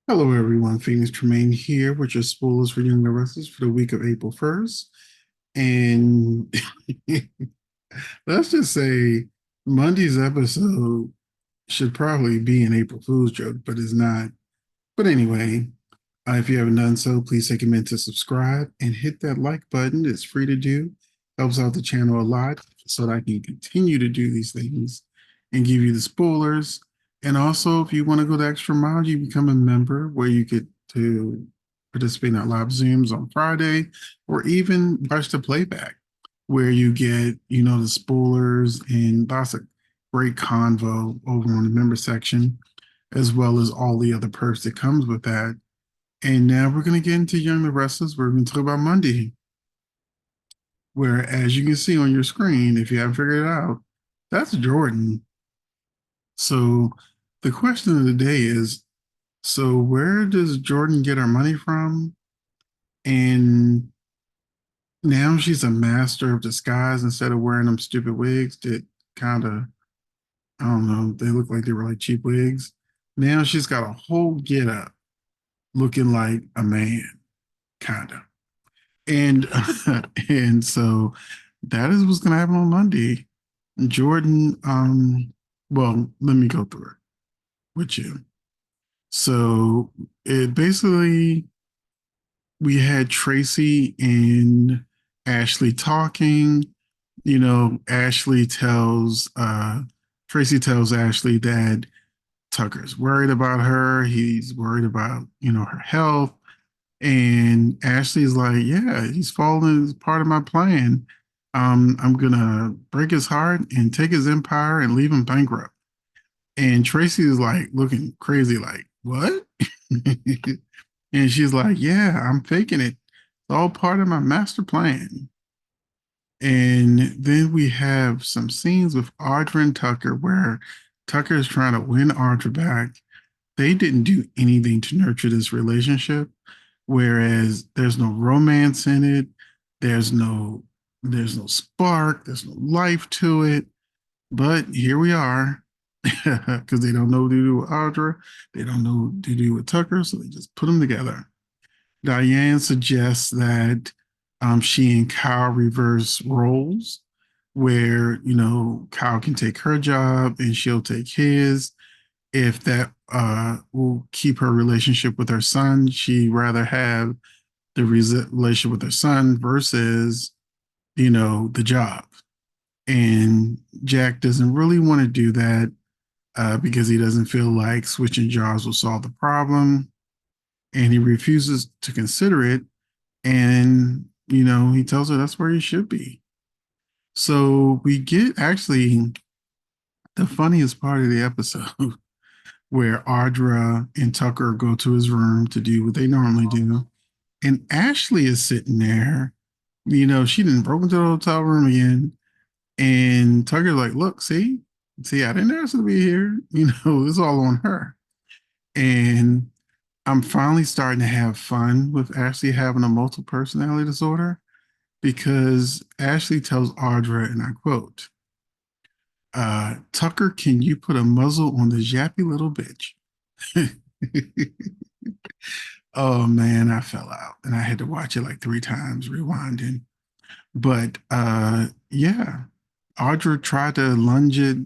Hello, everyone. Phoenix Tremaine here with your spoilers for Young and Restless for the week of April 1st. And let's just say Monday's episode should probably be an April Fool's joke, but it's not. But anyway, if you haven't done so, please take a minute to subscribe and hit that like button. It's free to do, helps out the channel a lot so that I can continue to do these things and give you the spoilers. And also, if you want to go the extra mile, you become a member where you get to participate in our live Zooms on Friday or even watch the playback where you get, the spoilers and lots of great convo over on the member section, as well as all the other perks that comes with that. And now we're going to get into Young the Restless. We're going to talk about Monday, where, as you can see on your screen, if you haven't figured it out, that's Jordan. So the question of the day is, so where does Jordan get her money from? And now she's a master of disguise instead of wearing them stupid wigs that kind of, I don't know, they look like they were like cheap wigs. Now she's got a whole get up looking like a man, kind of. And and so that is what's gonna happen on Monday. Jordan, well, let me go through it with you. So it basically we had Tracy and Ashley talking. Ashley tells Tracy tells Ashley that Tucker's worried about her. He's worried about, her health. And Ashley's like, yeah, he's falling as part of my plan. I'm gonna break his heart and take his empire and leave him bankrupt. And Tracy is like looking crazy, like, what? And she's like, yeah, I'm faking it. It's all part of my master plan. And then we have some scenes with Audra and Tucker where Tucker is trying to win Audra back. They didn't do anything to nurture this relationship, whereas there's no romance in it. There's no there's no spark, there's no life to it. But here we are. Because they don't know what to do with Audra, they don't know what to do with Tucker, so they just put them together. Diane suggests that she and Kyle reverse roles, where Kyle can take her job and she'll take his. If that will keep her relationship with her son, she'd rather have the relationship with her son versus the job. And Jack doesn't really want to do that because he doesn't feel like switching jobs will solve the problem, and he refuses to consider it. And he tells her that's where he should be. So we get actually the funniest part of the episode where Audra and Tucker go to his room to do what they normally do. And Ashley is sitting there. She didn't broke into the hotel room again. And Tucker's like, look, see, I didn't ask her to be here. It's all on her. And I'm finally starting to have fun with Ashley having a multiple personality disorder because Ashley tells Audra, and I quote, Tucker, can you put a muzzle on the yappy little bitch? Oh man, I fell out and I had to watch it like three times, rewinding. But yeah, Audra tried to lunge it,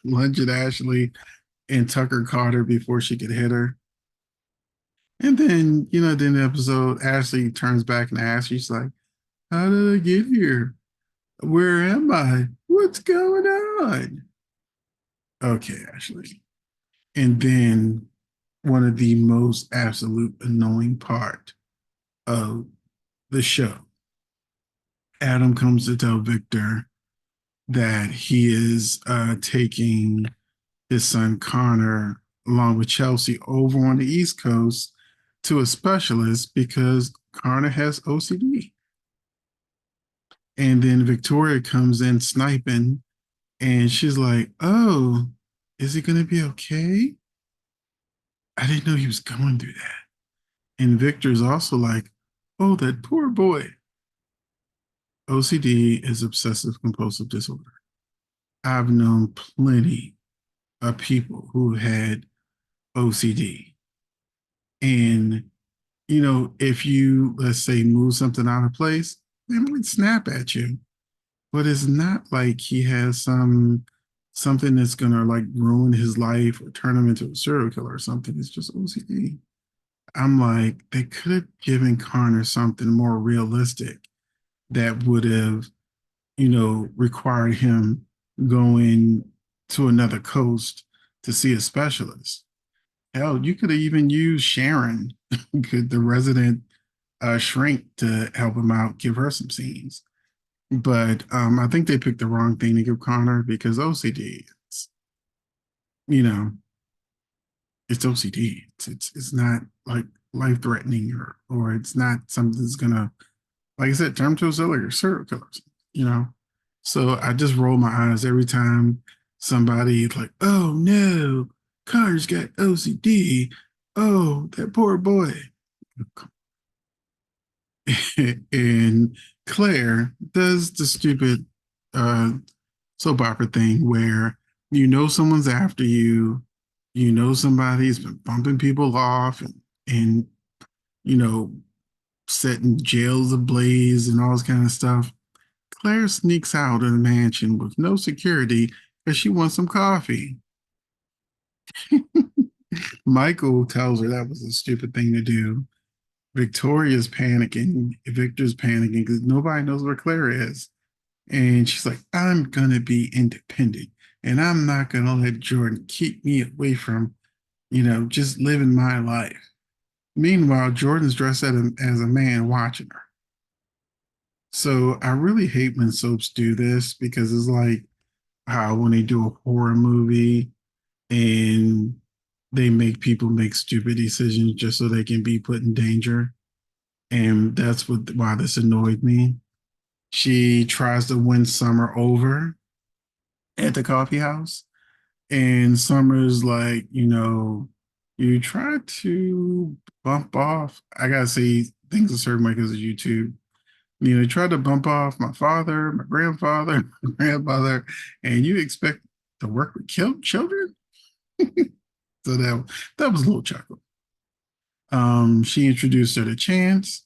lunge at Ashley, and Tucker caught her before she could hit her. And then, at the end of the episode, Ashley turns back and asks, she's like, how did I get here? Where am I? What's going on? Okay, Ashley. And then one of the most absolute annoying part of the show, Adam comes to tell Victor that he is taking his son Connor along with Chelsea over on the East Coast to a specialist because Connor has OCD. And then Victoria comes in sniping and she's like, oh, is he going to be okay? I didn't know he was going through that. And Victor's also like, oh, that poor boy. OCD is obsessive compulsive disorder. I've known plenty of people who had OCD. And, if you, let's say, move something out of place, they might snap at you. But it's not like he has something that's gonna like ruin his life or turn him into a serial killer or something. It's just OCD. I'm like, they could have given Connor something more realistic that would have, required him going to another coast to see a specialist. Hell, you could have even used Sharon, could the resident shrink, to help him out, give her some scenes. But I think they picked the wrong thing to give Connor because OCD, you know, it's OCD. It's not like life threatening, or it's not something that's gonna, like I said, turn to a serial killers, you know. So I just roll my eyes every time somebody's like, "Oh no, Connor's got OCD. Oh, that poor boy." And Claire does the stupid uh, soap opera thing where someone's after you, somebody's been bumping people off and you know setting jails ablaze and all this kind of stuff. Claire sneaks out of the mansion with no security because she wants some coffee. Michael tells her that was a stupid thing to do. Victoria's panicking. Victor's panicking because nobody knows where Claire is. And she's like, I'm going to be independent and I'm not going to let Jordan keep me away from, just living my life. Meanwhile, Jordan's dressed as a man watching her. So I really hate when soaps do this because it's like how when they do a horror movie and they make people make stupid decisions just so they can be put in danger. And that's why this annoyed me. She tries to win Summer over at the coffee house. And Summer's like, you try to bump off. I gotta say things a certain way because of YouTube. You try to bump off my father, my grandfather, my grandmother, and you expect to work with children? So that was a little chuckle. She introduced her to Chance,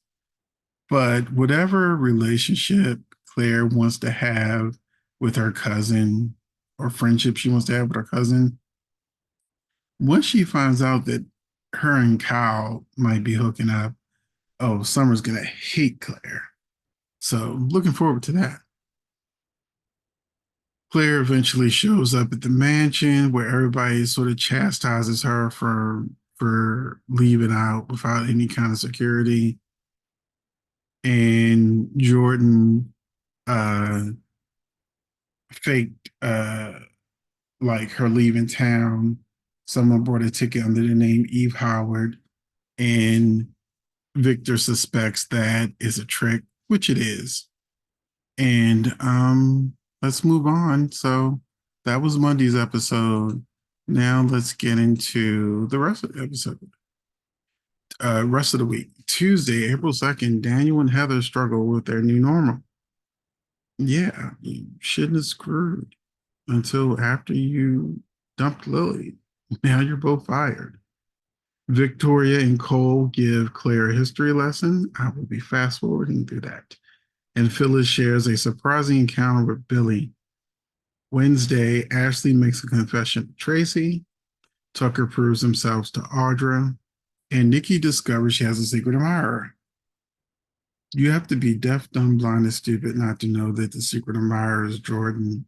but whatever relationship Claire wants to have with her cousin or friendship she wants to have with her cousin, once she finds out that her and Kyle might be hooking up, oh, Summer's gonna hate Claire. So looking forward to that. Claire eventually shows up at the mansion where everybody sort of chastises her for leaving out without any kind of security. And Jordan uh faked like her leaving town. Someone bought a ticket under the name Eve Howard, and Victor suspects that is a trick, which it is. And let's move on. So that was Monday's episode. Now let's get into the rest of the episode. Rest of the week. Tuesday, April 2nd, Daniel and Heather struggle with their new normal. Yeah, you shouldn't have screwed until after you dumped Lily. Now you're both fired. Victoria and Cole give Claire a history lesson. I will be fast forwarding through that. And Phyllis shares a surprising encounter with Billy. Wednesday, Ashley makes a confession to Tracy. Tucker proves himself to Audra. And Nikki discovers she has a secret admirer. You have to be deaf, dumb, blind, and stupid not to know that the secret admirer is Jordan.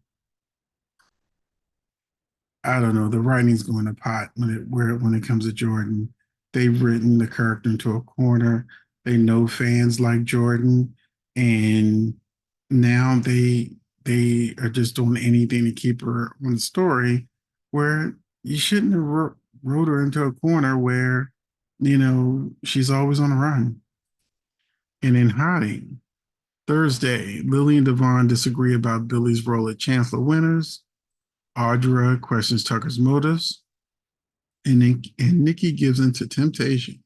I don't know. The writing's going to pot when it comes to Jordan. They've written the character into a corner. They know fans like Jordan, and now they are just doing anything to keep her on the story. Where you shouldn't have wrote her into a corner where she's always on the run and in hiding. Thursday, Lily and Devon disagree about Billy's role at Chancellor Winters. Audra questions Tucker's motives, and Nikki gives in to temptation.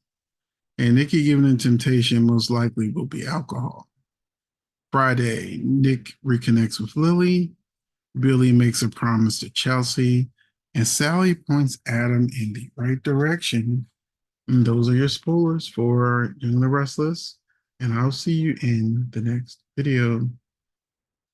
And Nikki giving in temptation most likely will be alcohol. Friday, Nick reconnects with Lily. Billy makes a promise to Chelsea, and Sally points Adam in the right direction. And those are your spoilers for Young and the Restless. And I'll see you in the next video.